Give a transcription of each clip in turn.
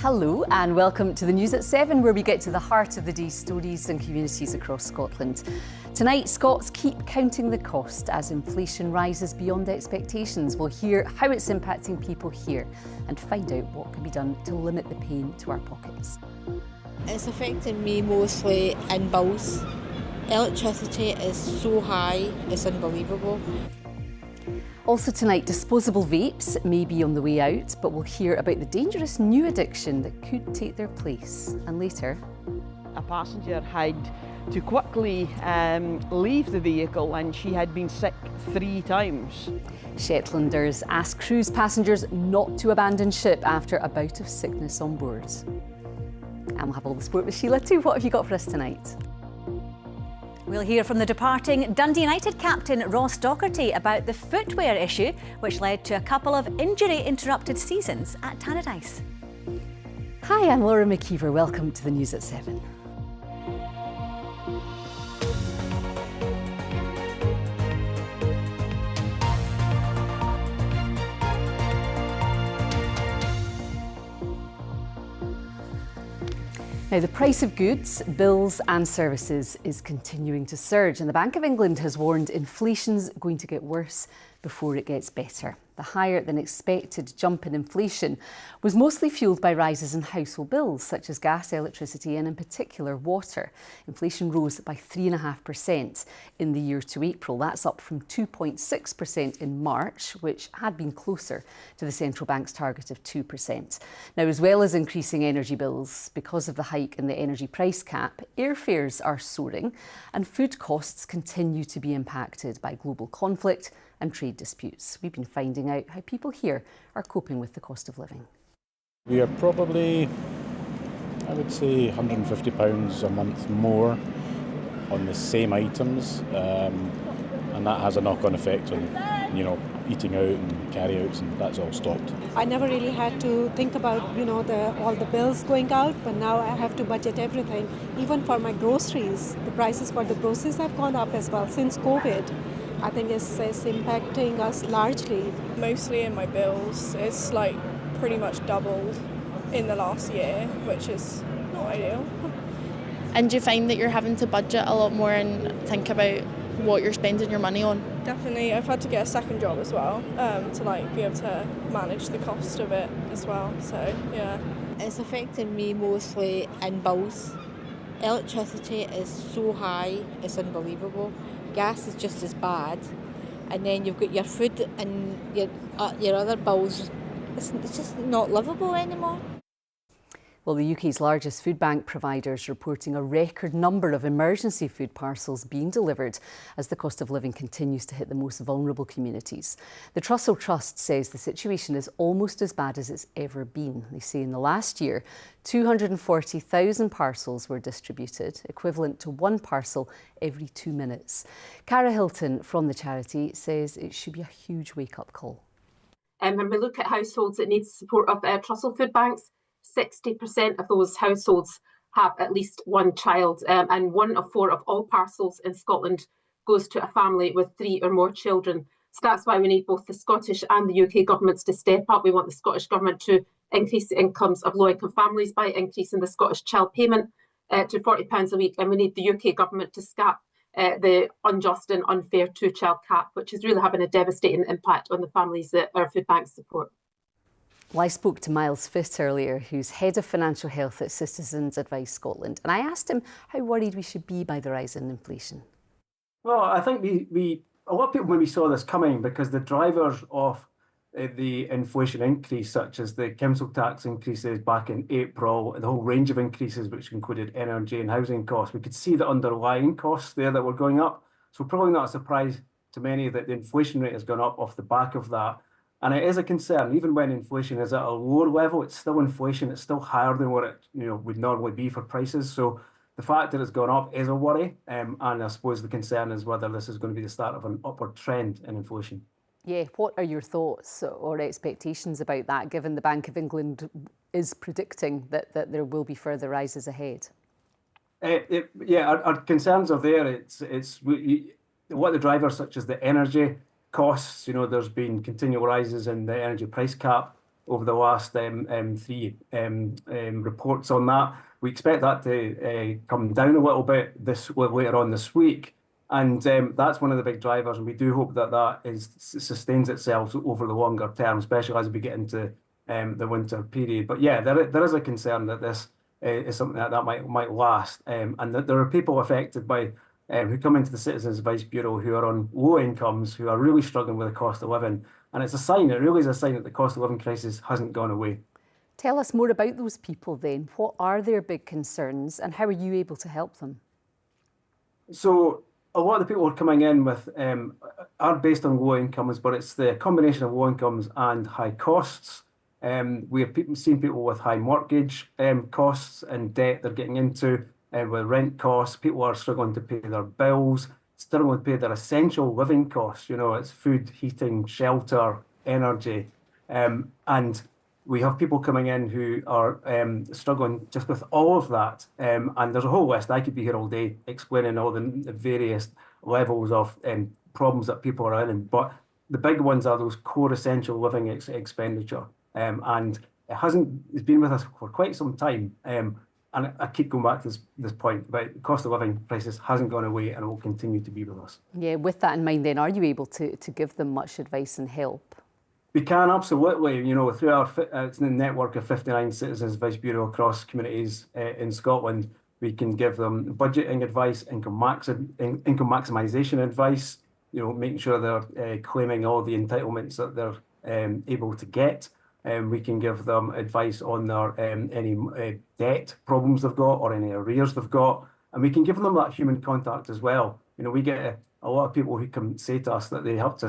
Hello and welcome to the News at 7, where we get to the heart of the day's stories and communities across Scotland. Tonight, Scots keep counting the cost as inflation rises beyond expectations. We'll hear how it's impacting people here and find out what can be done to limit the pain to our pockets. It's affecting me mostly in bills. Electricity is so high, it's unbelievable. Also tonight, disposable vapes may be on the way out, but we'll hear about the dangerous new addiction that could take their place. And later, a passenger had to quickly leave the vehicle and she had been sick 3 times. Shetlanders ask cruise passengers not to abandon ship after a bout of sickness on board. And we'll have all the sport with Sheila too. What have you got for us tonight? We'll hear from the departing Dundee United captain Ross Docherty about the footwear issue, which led to a couple of injury-interrupted seasons at Tannadice. Hi, I'm Laura McKeever. Welcome to the News at 7. Now, the price of goods, bills and services is continuing to surge, and the Bank of England has warned inflation's going to get worse before it gets better. The higher than expected jump in inflation was mostly fuelled by rises in household bills such as gas, electricity and in particular water. Inflation rose by 3.5% in the year to April. That's up from 2.6% in March, which had been closer to the central bank's target of 2%. Now, as well as increasing energy bills because of the hike in the energy price cap, airfares are soaring and food costs continue to be impacted by global conflict and trade disputes. We've been finding out how people here are coping with the cost of living. We are probably, I would say, £150 a month more on the same items, and that has a knock-on effect on, eating out and carry-outs, and that's all stopped. I never really had to think about, all the bills going out, but now I have to budget everything. Even for my groceries, the prices for the groceries have gone up as well since COVID. I think it's impacting us largely. Mostly in my bills. It's pretty much doubled in the last year, which is not ideal. And do you find that you're having to budget a lot more and think about what you're spending your money on? Definitely. I've had to get a second job as well to be able to manage the cost of it as well. So yeah. It's affecting me mostly in bills. Electricity is so high, it's unbelievable. Gas is just as bad, and then you've got your food and your other bills. It's just not livable anymore. Well, the UK's largest food bank provider is reporting a record number of emergency food parcels being delivered as the cost of living continues to hit the most vulnerable communities. The Trussell Trust says the situation is almost as bad as it's ever been. They say in the last year, 240,000 parcels were distributed, equivalent to 1 parcel every 2 minutes. Cara Hilton from the charity says it should be a huge wake-up call. When we look at households that need support of Trussell food banks, 60% of those households have at least one child, and 1 of 4 of all parcels in Scotland goes to a family with 3 or more children. So that's why we need both the Scottish and the UK governments to step up. We want the Scottish Government to increase the incomes of low-income families by increasing the Scottish child payment to £40 a week, and we need the UK Government to scrap the unjust and unfair 2-child cap, which is really having a devastating impact on the families that our food banks support. Well, I spoke to Miles Fitt earlier, who's Head of Financial Health at Citizens Advice Scotland, and I asked him how worried we should be by the rise in inflation. Well, I think a lot of people maybe saw this coming because the drivers of the inflation increase, such as the council tax increases back in April, and the whole range of increases which included energy and housing costs, we could see the underlying costs there that were going up. So probably not a surprise to many that the inflation rate has gone up off the back of that. And it is a concern. Even when inflation is at a lower level, it's still inflation. It's still higher than what it would normally be for prices. So the fact that it's gone up is a worry. And I suppose the concern is whether this is going to be the start of an upward trend in inflation. Yeah, what are your thoughts or expectations about that, given the Bank of England is predicting that there will be further rises ahead? Our concerns are there. It's what the drivers, such as the energy costs, there's been continual rises in the energy price cap over the last three reports on that. We expect that to come down a little bit later on this week. And that's one of the big drivers, and we do hope that that sustains itself over the longer term, especially as we get into the winter period. But yeah, there is a concern that this is something that might last, and that there are people affected by who come into the Citizens Advice Bureau who are on low incomes, who are really struggling with the cost of living. And it's a sign, it really is a sign that the cost of living crisis hasn't gone away. Tell us more about those people then. What are their big concerns and how are you able to help them? So a lot of the people who are coming in with are based on low incomes, but it's the combination of low incomes and high costs. We have seen people with high mortgage costs and debt they're getting into, with rent costs. People are struggling to pay their bills, struggling to pay their essential living costs. You know, it's food, heating, shelter, energy. And we have people coming in who are struggling just with all of that. And there's a whole list. I could be here all day explaining all the various levels of problems that people are in. But the big ones are those core essential living expenditure. And it's been with us for quite some time. And I keep going back to this point about the cost of living crisis hasn't gone away and will continue to be with us. Yeah, with that in mind then, are you able to give them much advice and help? We can, absolutely. You know, through our it's a network of 59 Citizens Advice Bureau across communities in Scotland, we can give them budgeting advice, income maximisation advice, you know, making sure they're claiming all the entitlements that they're able to get. We can give them advice on their any debt problems they've got or any arrears they've got. And we can give them that human contact as well. You know, we get a lot of people who can say to us that they help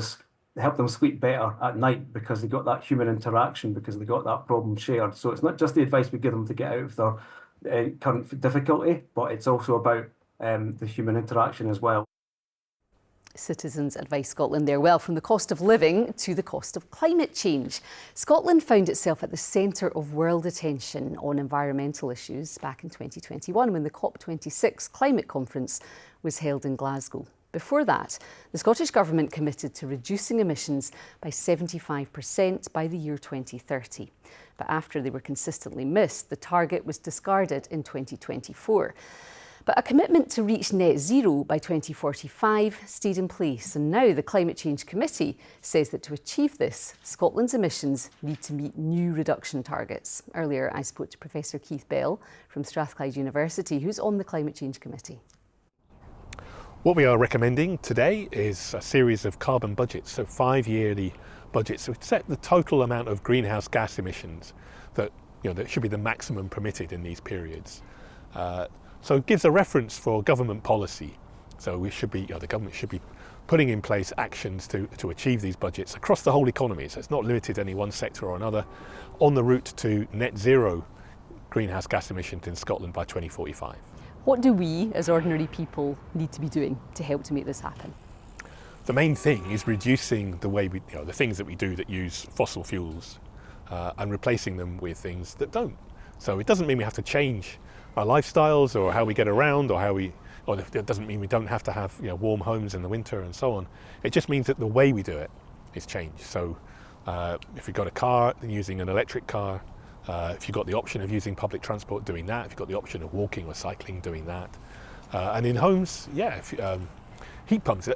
them sleep better at night because they got that human interaction, because they got that problem shared. So it's not just the advice we give them to get out of their current difficulty, but it's also about the human interaction as well. Citizens Advice Scotland there. Well, from the cost of living to the cost of climate change. Scotland found itself at the centre of world attention on environmental issues back in 2021 when the COP26 climate conference was held in Glasgow. Before that, the Scottish Government committed to reducing emissions by 75% by the year 2030. But after they were consistently missed, the target was discarded in 2024. But a commitment to reach net zero by 2045 stayed in place. And now the Climate Change Committee says that to achieve this, Scotland's emissions need to meet new reduction targets. Earlier, I spoke to Professor Keith Bell from Strathclyde University, who's on the Climate Change Committee. What we are recommending today is a series of carbon budgets, so 5-yearly budgets that set the total amount of greenhouse gas emissions that should be the maximum permitted in these periods. So it gives a reference for government policy. So we should be, the government should be putting in place actions to achieve these budgets across the whole economy. So it's not limited to any one sector or another, on the route to net zero greenhouse gas emissions in Scotland by 2045. What do we, as ordinary people, need to be doing to help to make this happen? The main thing is reducing the way the things that we do that use fossil fuels and replacing them with things that don't. So it doesn't mean we have to change our lifestyles or how we get around or it doesn't mean we don't have to have warm homes in the winter and so on. It just means that the way we do it is changed. So if you've got a car, then using an electric car. If you've got the option of using public transport, doing that. If you've got the option of walking or cycling, doing that. And in homes, heat pumps.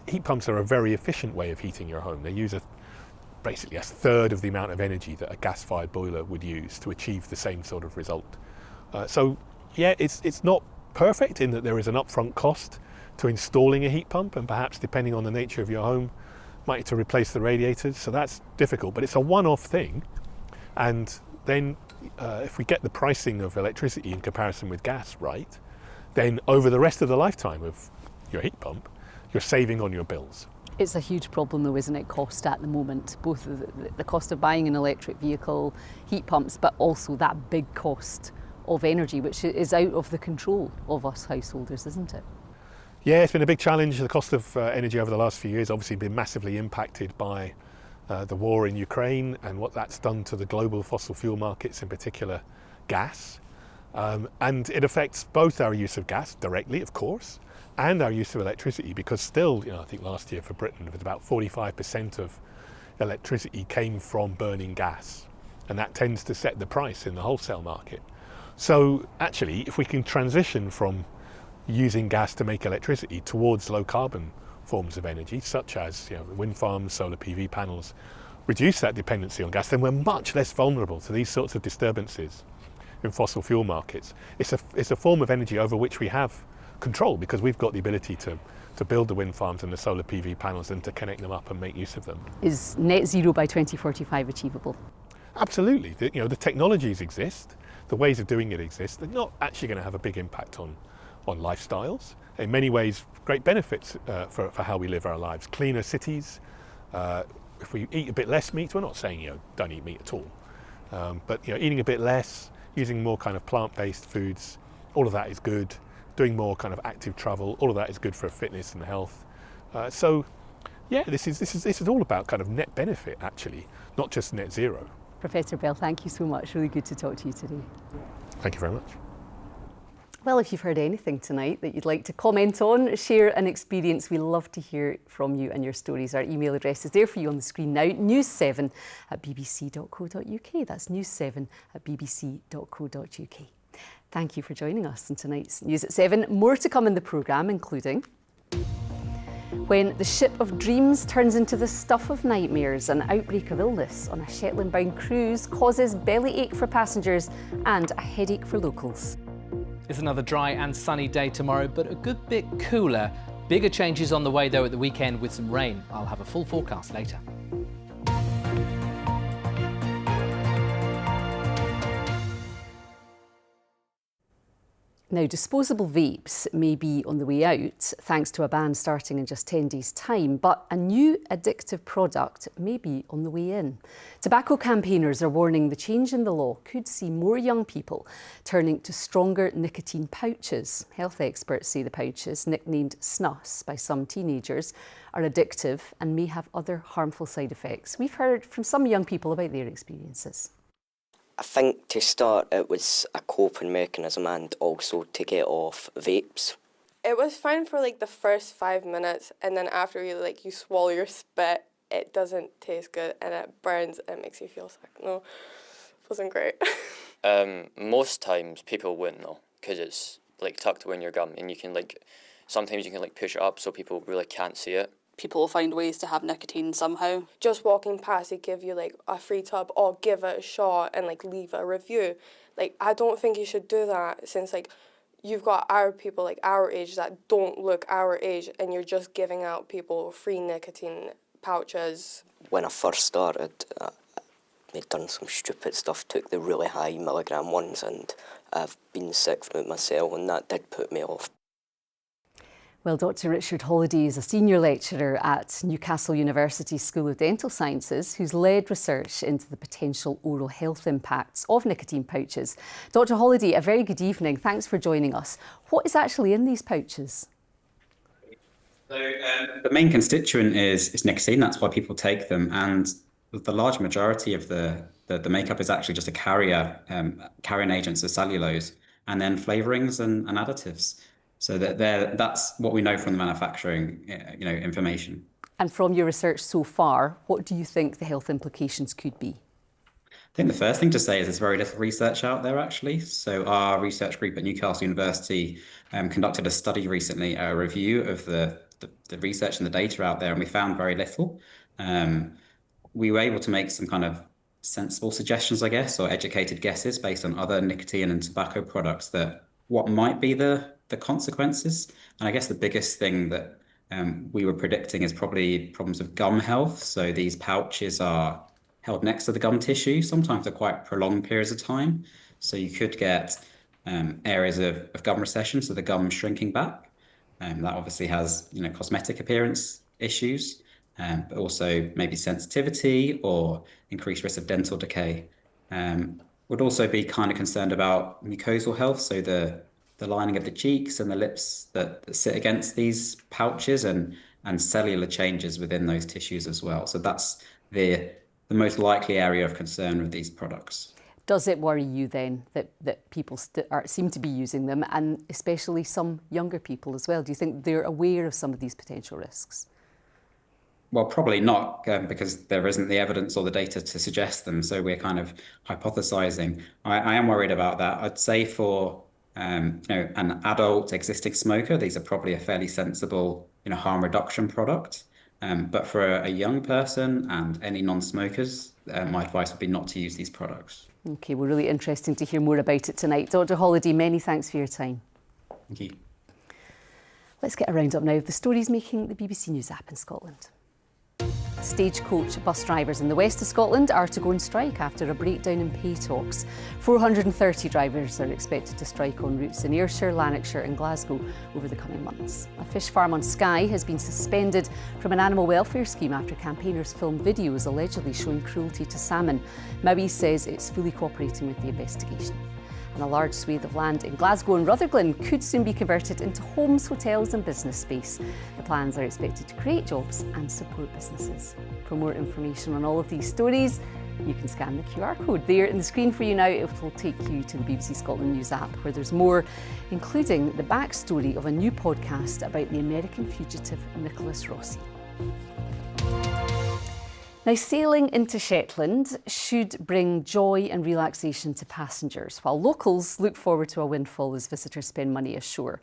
Heat pumps are a very efficient way of heating your home. They use basically a third of the amount of energy that a gas-fired boiler would use to achieve the same sort of result. It's not perfect in that there is an upfront cost to installing a heat pump, and perhaps depending on the nature of your home, might need to replace the radiators. So that's difficult, but it's a one-off thing. And then if we get the pricing of electricity in comparison with gas right, then over the rest of the lifetime of your heat pump, you're saving on your bills. It's a huge problem though, isn't it, cost at the moment, both the cost of buying an electric vehicle, heat pumps, but also that big cost of energy, which is out of the control of us householders, isn't it? Yeah, it's been a big challenge. The cost of energy over the last few years obviously been massively impacted by the war in Ukraine and what that's done to the global fossil fuel markets, in particular gas. And it affects both our use of gas directly, of course, and our use of electricity, because still, I think last year for Britain it was about 45% of electricity came from burning gas, and that tends to set the price in the wholesale market. So actually, if we can transition from using gas to make electricity towards low carbon forms of energy, such as wind farms, solar PV panels, reduce that dependency on gas, then we're much less vulnerable to these sorts of disturbances in fossil fuel markets. It's a form of energy over which we have control because we've got the ability to build the wind farms and the solar PV panels and to connect them up and make use of them. Is net zero by 2045 achievable? Absolutely. The technologies exist, the ways of doing it exist. They're not actually going to have a big impact on lifestyles. In many ways, great benefits for how we live our lives. Cleaner cities. If we eat a bit less meat, we're not saying don't eat meat at all, but eating a bit less, using more kind of plant-based foods, all of that is good. Doing more kind of active travel, all of that is good for fitness and health. So, yeah, this is all about kind of net benefit actually, not just net zero. Professor Bell, thank you so much. Really good to talk to you today. Thank you very much. Well, if you've heard anything tonight that you'd like to comment on, share an experience, we love to hear from you and your stories. Our email address is there for you on the screen now, news7@bbc.co.uk. That's news7@bbc.co.uk. Thank you for joining us in tonight's News at 7. More to come in the programme, including when the ship of dreams turns into the stuff of nightmares, an outbreak of illness on a Shetland-bound cruise causes bellyache for passengers and a headache for locals. It's another dry and sunny day tomorrow, but a good bit cooler. Bigger changes on the way though at the weekend with some rain. I'll have a full forecast later. Now, disposable vapes may be on the way out thanks to a ban starting in just 10 days' time, but a new addictive product may be on the way in. Tobacco campaigners are warning the change in the law could see more young people turning to stronger nicotine pouches. Health experts say the pouches, nicknamed snus by some teenagers, are addictive and may have other harmful side effects. We've heard from some young people about their experiences. I think to start it was a coping mechanism and also to get off vapes. It was fine for like the first 5 minutes, and then after you swallow your spit, it doesn't taste good and it burns and it makes you feel sick. No, it wasn't great. Most times people wouldn't know because it's like tucked away in your gum, and you can sometimes you can push it up so people really can't see it. People will find ways to have nicotine somehow. Just walking past, they give you a free tub or give it a shot and leave a review. I don't think you should do that since you've got our people our age that don't look our age, and you're just giving out people free nicotine pouches. When I first started, I'd done some stupid stuff, took the really high milligram ones, and I've been sick from it myself, and that did put me off. Well, Dr. Richard Holliday is a senior lecturer at Newcastle University School of Dental Sciences who's led research into the potential oral health impacts of nicotine pouches. Dr. Holliday, a very good evening. Thanks for joining us. What is actually in these pouches? So the main constituent is nicotine. That's why people take them. And the large majority of the makeup is actually just a carrying agents of cellulose, and then flavourings and additives. So that's what we know from the manufacturing, information. And from your research so far, what do you think the health implications could be? I think the first thing to say is there's very little research out there, actually. So our research group at Newcastle University conducted a study recently, a review of the research and the data out there, and we found very little. We were able to make some kind of sensible suggestions, I guess, or educated guesses based on other nicotine and tobacco products that what might be the consequences. And I guess the biggest thing that we were predicting is probably problems of gum health. So these pouches are held next to the gum tissue, sometimes for quite prolonged periods of time. So you could get areas of gum recession, so the gum shrinking back. That obviously has cosmetic appearance issues, but also maybe sensitivity or increased risk of dental decay. Would also be kind of concerned about mucosal health, so the lining of the cheeks and the lips that sit against these pouches, and cellular changes within those tissues as well. So that's the most likely area of concern with these products. Does it worry you then that people seem to be using them, and especially some younger people as well? Do you think they're aware of some of these potential risks? Well, probably not, because there isn't the evidence or the data to suggest them. So we're kind of hypothesizing. I am worried about that. I'd say for an adult existing smoker, these are probably a fairly sensible harm reduction product. But for a young person and any non-smokers, my advice would be not to use these products. OK, well, really interesting to hear more about it tonight. Dr. Holliday, many thanks for your time. Thank you. Let's get a roundup now of the stories making the BBC News app in Scotland. Stagecoach bus drivers in the west of Scotland are to go on strike after a breakdown in pay talks. 430 drivers are expected to strike on routes in Ayrshire, Lanarkshire and Glasgow over the coming months. A fish farm on Skye has been suspended from an animal welfare scheme after campaigners filmed videos allegedly showing cruelty to salmon. Maui says it's fully cooperating with the investigation. And a large swathe of land in Glasgow and Rutherglen could soon be converted into homes, hotels and business space. The plans are expected to create jobs and support businesses. For more information on all of these stories, you can scan the QR code there in the screen for you now. It will take you to the BBC Scotland News app, where there's more, including the backstory of a new podcast about the American fugitive Nicholas Rossi. Now, sailing into Shetland should bring joy and relaxation to passengers, while locals look forward to a windfall as visitors spend money ashore.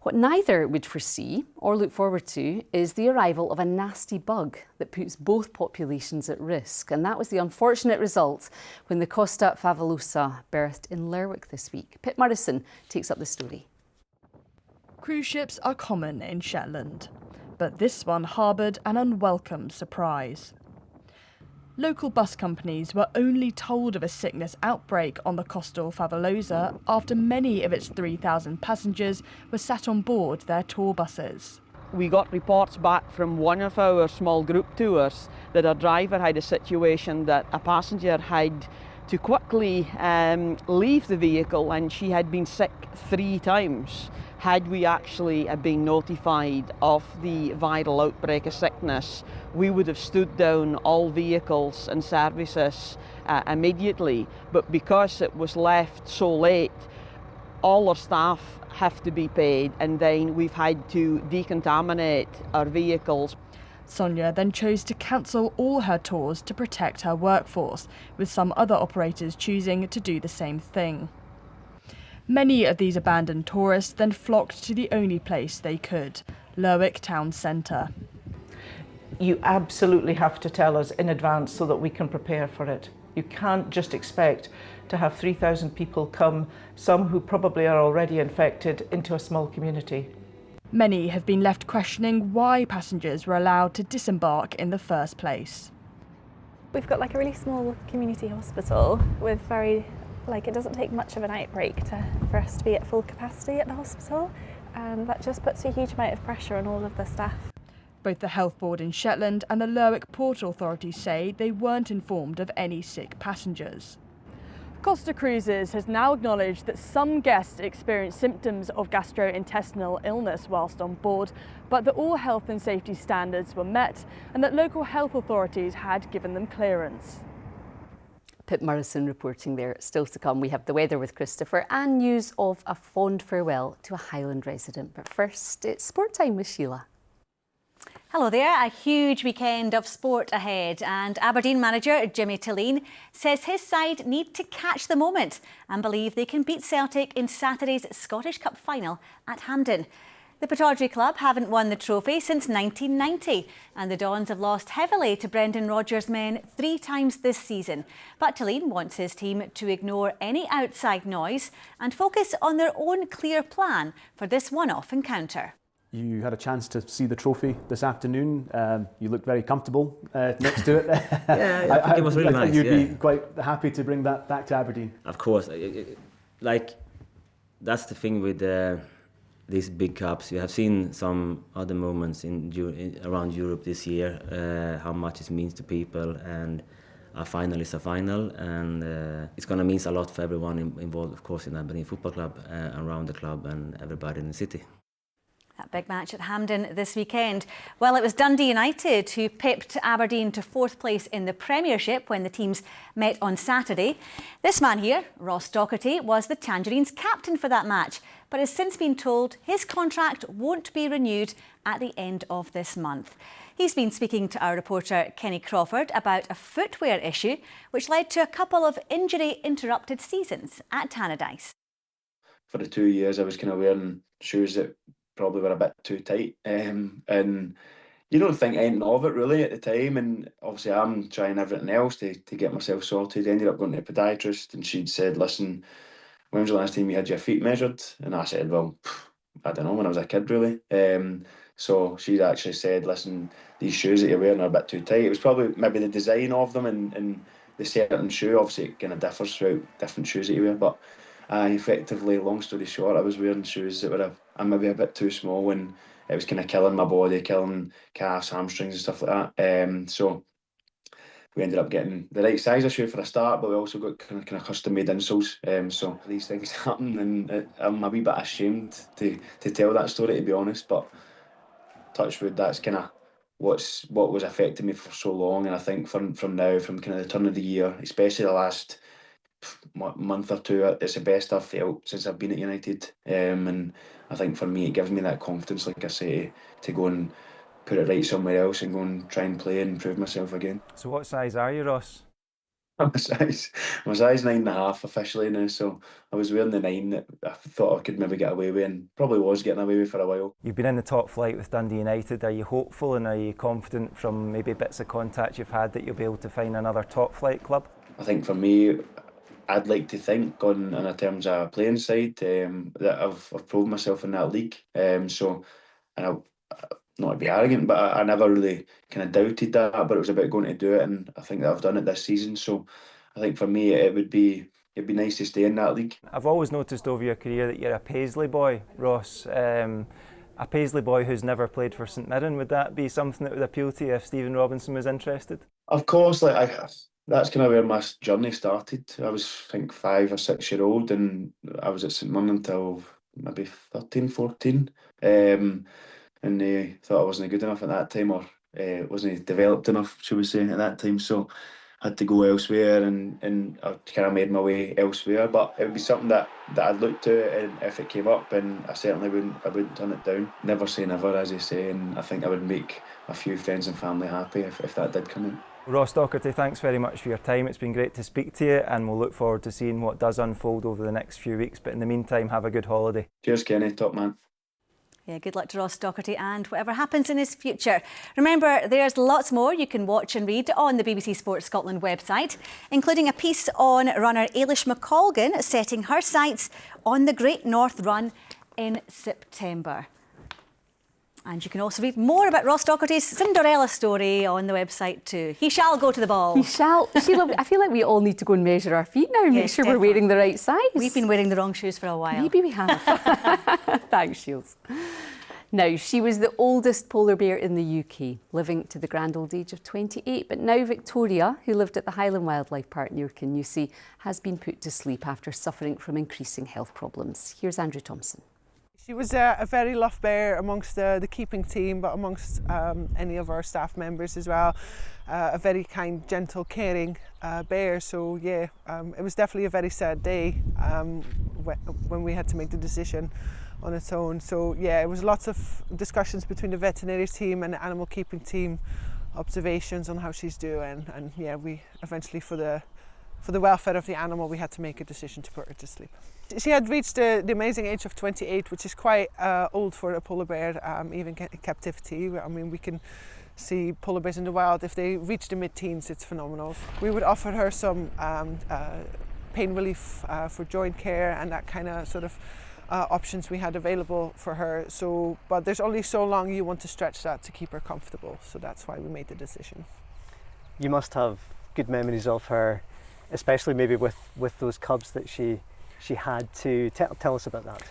What neither would foresee or look forward to is the arrival of a nasty bug that puts both populations at risk. And that was the unfortunate result when the Costa Favolosa berthed in Lerwick this week. Pip Murrison takes up the story. Cruise ships are common in Shetland, but this one harboured an unwelcome surprise. Local bus companies were only told of a sickness outbreak on the Costa Favolosa after many of its 3,000 passengers were sat on board their tour buses. We got reports back from one of our small group tours that a driver had a situation that a passenger had to quickly leave the vehicle, and she had been sick 3 times. Had we actually been notified of the viral outbreak of sickness, we would have stood down all vehicles and services immediately. But because it was left so late, all our staff have to be paid, and then we've had to decontaminate our vehicles. Sonia then chose to cancel all her tours to protect her workforce, with some other operators choosing to do the same thing. Many of these abandoned tourists then flocked to the only place they could, Lerwick town centre. You absolutely have to tell us in advance so that we can prepare for it. You can't just expect to have 3,000 people come, some who probably are already infected, into a small community. Many have been left questioning why passengers were allowed to disembark in the first place. We've got a really small community hospital with it doesn't take much of an outbreak for us to be at full capacity at the hospital, and that just puts a huge amount of pressure on all of the staff. Both the Health Board in Shetland and the Lerwick Port Authority say they weren't informed of any sick passengers. Costa Cruises has now acknowledged that some guests experienced symptoms of gastrointestinal illness whilst on board, but that all health and safety standards were met and that local health authorities had given them clearance. Pip Murrison reporting there. Still to come, we have the weather with Christopher and news of a fond farewell to a Highland resident. But first, it's sport time with Sheila. Hello there. A huge weekend of sport ahead, and Aberdeen manager Jimmy Tilleen says his side need to catch the moment and believe they can beat Celtic in Saturday's Scottish Cup final at Hampden. The Pittodrie club haven't won the trophy since 1990, and the Dons have lost heavily to Brendan Rodgers' men 3 times this season. But Tilleen wants his team to ignore any outside noise and focus on their own clear plan for this one-off encounter. You had a chance to see the trophy this afternoon. You looked very comfortable next to it. Yeah, I think it was really nice. You'd be quite happy to bring that back to Aberdeen. Of course. That's the thing with these big cups. You have seen some other moments around Europe this year, how much it means to people, and a final is a final, and it's going to mean a lot for everyone involved, of course, in Aberdeen Football Club, around the club and everybody in the city. That big match at Hampden this weekend. Well, it was Dundee United who pipped Aberdeen to 4th place in the Premiership when the teams met on Saturday. This man here, Ross Docherty, was the Tangerines' captain for that match, but has since been told his contract won't be renewed at the end of this month. He's been speaking to our reporter Kenny Crawford about a footwear issue which led to a couple of injury-interrupted seasons at Tannadice. For the 2 years I was kind of wearing shoes that probably were a bit too tight, and you don't think anything of it really at the time, and obviously I'm trying everything else to get myself sorted. Ended up going to a podiatrist, and she'd said, listen, when was the last time you had your feet measured? And I said, well, I don't know, when I was a kid really. So she actually said, listen, these shoes that you're wearing are a bit too tight. It was probably maybe the design of them and the certain shoe. Obviously it kind of differs throughout different shoes that you wear, but effectively, long story short, I was wearing shoes that were maybe a bit too small, and it was kind of killing my body, killing calves, hamstrings and stuff like that. So we ended up getting the right size of shoe for a start, but we also got kind of custom made insoles. So these things happen, and I'm a wee bit ashamed to tell that story, to be honest. But touch wood, that's kind of what was affecting me for so long. And I think from now, from kind of the turn of the year, especially the last month or two, it's the best I've felt since I've been at United. And I think for me, it gives me that confidence, like I say, to go and put it right somewhere else and go and try and play and prove myself again. So what size are you, Ross? I'm a size 9.5 officially now, so I was wearing the 9 that I thought I could maybe get away with, and probably was getting away with for a while. You've been in the top flight with Dundee United. Are you hopeful and are you confident from maybe bits of contact you've had that you'll be able to find another top flight club? I think for me, I'd like to think on in terms of playing side that I've proved myself in that league. Not to be arrogant, but I never really kind of doubted that, but it was about going to do it, and I think that I've done it this season. So I think for me it'd be nice to stay in that league. I've always noticed over your career that you're a Paisley boy, Ross. A Paisley boy who's never played for St Mirren. Would that be something that would appeal to you if Stephen Robinson was interested? Of course, that's kind of where my journey started. I was, I think, 5 or 6 year old, and I was at St Mirren until maybe 13, 14. And they thought I wasn't good enough at that time, or wasn't developed enough, should we say, at that time. So I had to go elsewhere, and I kind of made my way elsewhere. But it would be something that I'd look to, and if it came up, and I certainly wouldn't turn it down. Never say never, as you say, and I think I would make a few friends and family happy if that did come in. Ross Docherty, thanks very much for your time. It's been great to speak to you, and we'll look forward to seeing what does unfold over the next few weeks. But in the meantime, have a good holiday. Cheers, Kenny. Top man. Yeah, good luck to Ross Docherty and whatever happens in his future. Remember, there's lots more you can watch and read on the BBC Sports Scotland website, including a piece on runner Ailish McColgan setting her sights on the Great North Run in September. And you can also read more about Ross Docherty's Cinderella story on the website too. He shall go to the ball. He shall. Sheila, I feel like we all need to go and measure our feet now and make sure we're wearing the right size. We've been wearing the wrong shoes for a while. Maybe we have. Thanks, Shields. Now, she was the oldest polar bear in the UK, living to the grand old age of 28. But now Victoria, who lived at the Highland Wildlife Park near Kinussie, has been put to sleep after suffering from increasing health problems. Here's Andrew Thompson. She was a very loved bear amongst the keeping team, but amongst any of our staff members as well. A very kind, gentle, caring bear. So yeah, it was definitely a very sad day when we had to make the decision on its own. So yeah, it was lots of discussions between the veterinary team and the animal keeping team, observations on how she's doing, and yeah, we eventually for the welfare of the animal, we had to make a decision to put her to sleep. She had reached the amazing age of 28, which is quite old for a polar bear, even in captivity. I mean, we can see polar bears in the wild. If they reach the mid-teens, it's phenomenal. We would offer her some pain relief for joint care and that kind of sort of options we had available for her. So, but there's only so long you want to stretch that to keep her comfortable. So that's why we made the decision. You must have good memories of her, especially maybe with those cubs that she had to tell us about that.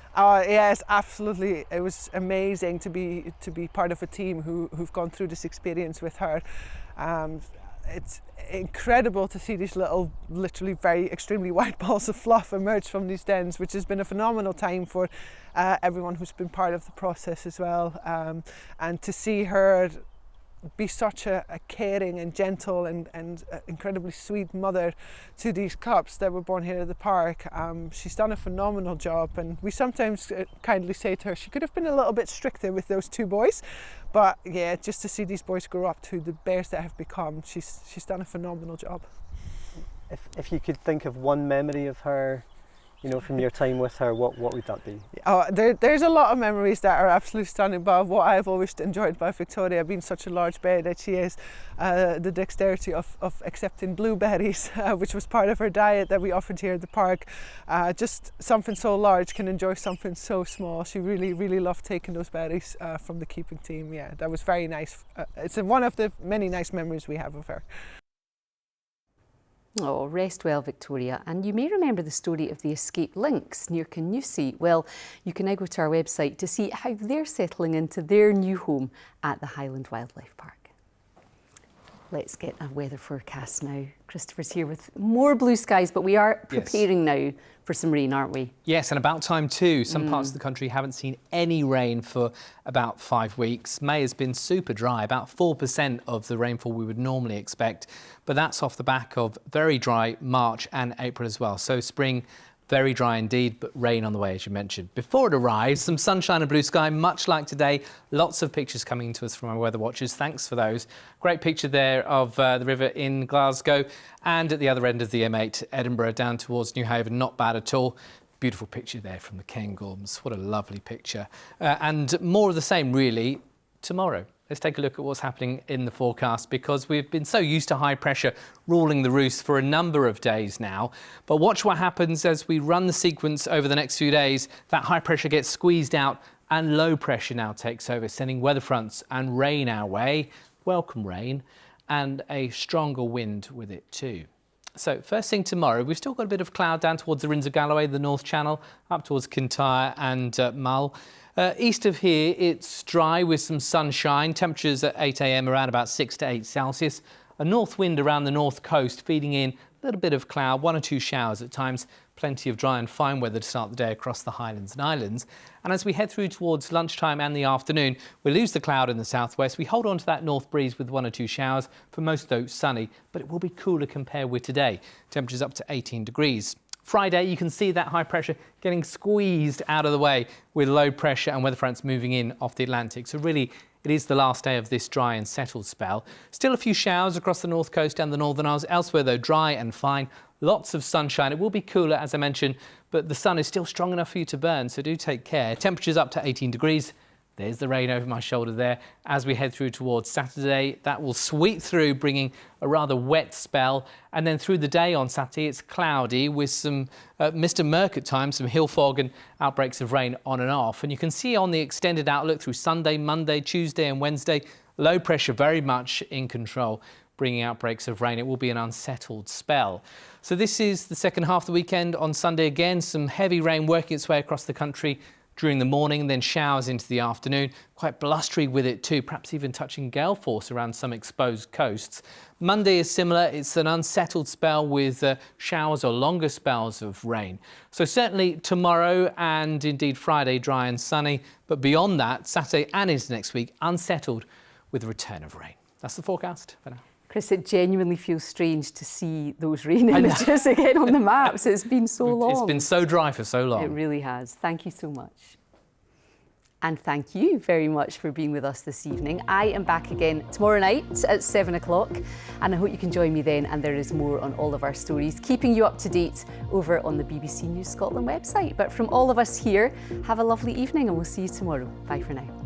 Yes, absolutely. It was amazing to be part of a team who've gone through this experience with her. It's incredible to see these little, literally very extremely white balls of fluff emerge from these dens, which has been a phenomenal time for everyone who's been part of the process as well. And to see her be such a caring and gentle and incredibly sweet mother to these cubs that were born here at the park. She's done a phenomenal job, and we sometimes kindly say to her she could have been a little bit stricter with those 2 boys, but yeah, just to see these boys grow up to the bears that have become, she's done a phenomenal job. If you could think of one memory of her, you know, from your time with her, what would that be? Oh, there's a lot of memories that are absolutely stunning, but what I've always enjoyed about Victoria being such a large bear that she is, the dexterity of accepting blueberries, which was part of her diet that we offered here at the park. Just something so large can enjoy something so small. She really loved taking those berries from the keeping team. Yeah, that was very nice. It's one of the many nice memories we have of her. Oh, rest well, Victoria. And you may remember the story of the escaped lynx near Canusie. Well, you can now go to our website to see how they're settling into their new home at the Highland Wildlife Park. Let's get a weather forecast now. Christopher's here with more blue skies, but we are preparing now for some rain, aren't we? Yes, and about time too. Some parts of the country haven't seen any rain for about 5 weeks. May has been super dry, about 4% of the rainfall we would normally expect, but that's off the back of very dry March and April as well. So spring, very dry indeed, but rain on the way, as you mentioned. Before it arrives, some sunshine and blue sky, much like today. Lots of pictures coming to us from our weather watchers. Thanks for those. Great picture there of the river in Glasgow, and at the other end of the M8, Edinburgh, down towards New Haven. Not bad at all. Beautiful picture there from the Cairngorms. What a lovely picture. And more of the same, really, tomorrow. Let's take a look at what's happening in the forecast, because we've been so used to high pressure ruling the roost for a number of days now. But watch what happens as we run the sequence over the next few days. That high pressure gets squeezed out and low pressure now takes over, sending weather fronts and rain our way. Welcome rain, and a stronger wind with it too. So first thing tomorrow, we've still got a bit of cloud down towards the Rins of Galloway, the North Channel, up towards Kintyre and Mull. East of here, it's dry with some sunshine. Temperatures at 8 a.m. around about 6 to 8 Celsius. A north wind around the north coast, feeding in a little bit of cloud, 1 or 2 showers at times. Plenty of dry and fine weather to start the day across the Highlands and Islands. And as we head through towards lunchtime and the afternoon, we lose the cloud in the southwest. We hold on to that north breeze with 1 or 2 showers. For most, though, sunny, but it will be cooler compared with today. Temperatures up to 18 degrees. Friday, you can see that high pressure getting squeezed out of the way with low pressure and weather fronts moving in off the Atlantic. So really, it is the last day of this dry and settled spell. Still a few showers across the north coast and the Northern Isles. Elsewhere, though, dry and fine. Lots of sunshine. It will be cooler, as I mentioned, but the sun is still strong enough for you to burn, so do take care. Temperatures up to 18 degrees. There's the rain over my shoulder there. As we head through towards Saturday, that will sweep through, bringing a rather wet spell. And then through the day on Saturday, it's cloudy with some mist and murk at times, some hill fog and outbreaks of rain on and off. And you can see on the extended outlook through Sunday, Monday, Tuesday and Wednesday, low pressure very much in control, bringing outbreaks of rain. It will be an unsettled spell. So this is the second half of the weekend. On Sunday again, some heavy rain working its way across the country during the morning, and then showers into the afternoon. Quite blustery with it too, perhaps even touching gale force around some exposed coasts. Monday is similar. It's an unsettled spell with showers or longer spells of rain. So certainly tomorrow and indeed Friday, dry and sunny. But beyond that, Saturday and into next week, unsettled with a return of rain. That's the forecast for now. Chris, it genuinely feels strange to see those rain images again on the maps. It's been so long. It's been so dry for so long. It really has. Thank you so much. And thank you very much for being with us this evening. I am back again tomorrow night at 7 o'clock, and I hope you can join me then. And there is more on all of our stories, keeping you up to date over on the BBC News Scotland website. But from all of us here, have a lovely evening, and we'll see you tomorrow. Bye for now.